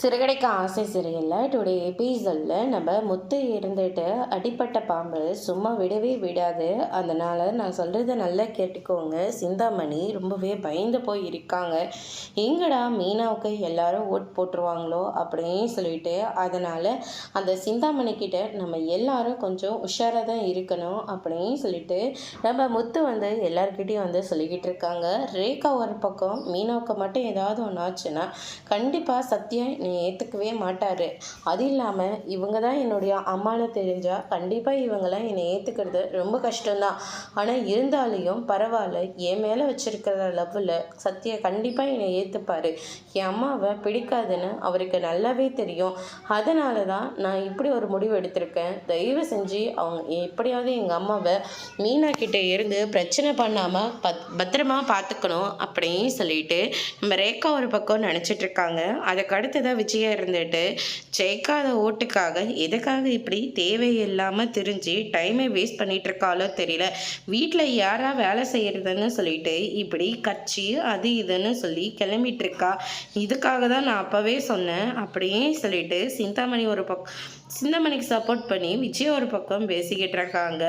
சிறுகடைக்கு ஆசை சிறையில் டுடே எபிசோடில் நம்ம முத்து இருந்துட்டு அடிப்பட்ட பாம்பு சும்மா விடவே விடாது. அதனால் நான் சொல்கிறத நல்லா கேட்டுக்கோங்க. சிந்தாமணி ரொம்பவே பயந்து போய் இருக்காங்க. எங்கடா மீனாவுக்கு எல்லாரும் ஓட் போட்டுருவாங்களோ அப்படின்னு சொல்லிட்டு, அதனால் அந்த சிந்தாமணி கிட்ட நம்ம எல்லாரும் கொஞ்சம் உஷாராக தான் இருக்கணும் அப்படின்னு சொல்லிட்டு நம்ம முத்து எல்லாருக்கிட்டையும் சொல்லிக்கிட்டு இருக்காங்க. ரேகா ஒரு பக்கம் மீனாவுக்கு மட்டும் ஏதாவது ஒன்று ஆச்சுன்னா கண்டிப்பாக சத்யா நீ ஏற்றுக்கவே மாட்டார். அது இல்லாமல் இவங்க தான் என்னுடைய அம்மானு தெரிஞ்சால் கண்டிப்பாக இவங்களாம் என்னை ஏற்றுக்கிறது ரொம்ப கஷ்டம்தான். ஆனால் இருந்தாலையும் பரவாயில்ல, என் மேலே வச்சுருக்கிற லவ்வில் சத்யா கண்டிப்பாக என்னை ஏற்றுப்பார். என் அம்மாவை பிடிக்காதுன்னு அவருக்கு நல்லாவே தெரியும். அதனால தான் நான் இப்படி ஒரு முடிவு எடுத்திருக்கேன். தயவு செஞ்சு அவங்க எப்படியாவது எங்கள் அம்மாவை மீனா கிட்டே இருந்து பிரச்சனை பண்ணாமல் பத்திரமா பார்த்துக்கணும் அப்படின்னு சொல்லிட்டு நம்ம ரேகா ஒரு பக்கம் நினச்சிட்டு இருக்காங்க. அதுக்கு அடுத்ததான் விஜயா இருந்துட்டு ஜெயிக்காத ஓட்டுக்காக எதுக்காக இப்படி தேவையில்லாமல் திரிஞ்சு டைமை வேஸ்ட் பண்ணிட்டு இருக்காளோ தெரியல. வீட்டில் யாரா வேலை செய்யறதுன்னு சொல்லிட்டு இப்படி கட்சி அது இதுன்னு சொல்லி கிளம்பிட்டு இருக்கா. இதுக்காக தான் நான் அப்போவே சொன்னேன் அப்படியே சொல்லிட்டு சிந்தாமணிக்கு சப்போர்ட் பண்ணி விஜயா ஒரு பக்கம் பேசிக்கிட்டு இருக்காங்க.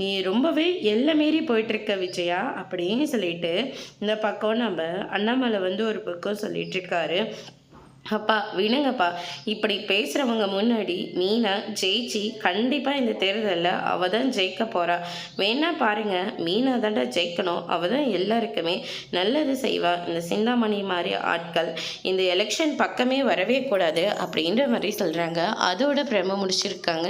நீ ரொம்பவே எல்லை மீறி போயிட்டுருக்க விஜயா அப்படின்னு சொல்லிட்டு இந்த பக்கம் நம்ம அண்ணாமலை ஒரு பக்கம் சொல்லிட்டு இருக்காரு. அப்பா விடுங்கப்பா, இப்படி பேசுகிறவங்க முன்னாடி மீனா ஜெயிச்சு கண்டிப்பாக இந்த தேர்தலில் அவள் தான் ஜெயிக்க போகிறா. வேணா பாருங்க, மீனா தாண்டா ஜெயிக்கணும். அவள் தான் எல்லாருக்குமே நல்லது செய்வா. இந்த சிந்தாமணி மாதிரி ஆட்கள் இந்த எலெக்ஷன் பக்கமே வரவே கூடாது அப்படின்ற மாதிரி சொல்கிறாங்க. அதோட பிரம முடிச்சிருக்காங்க.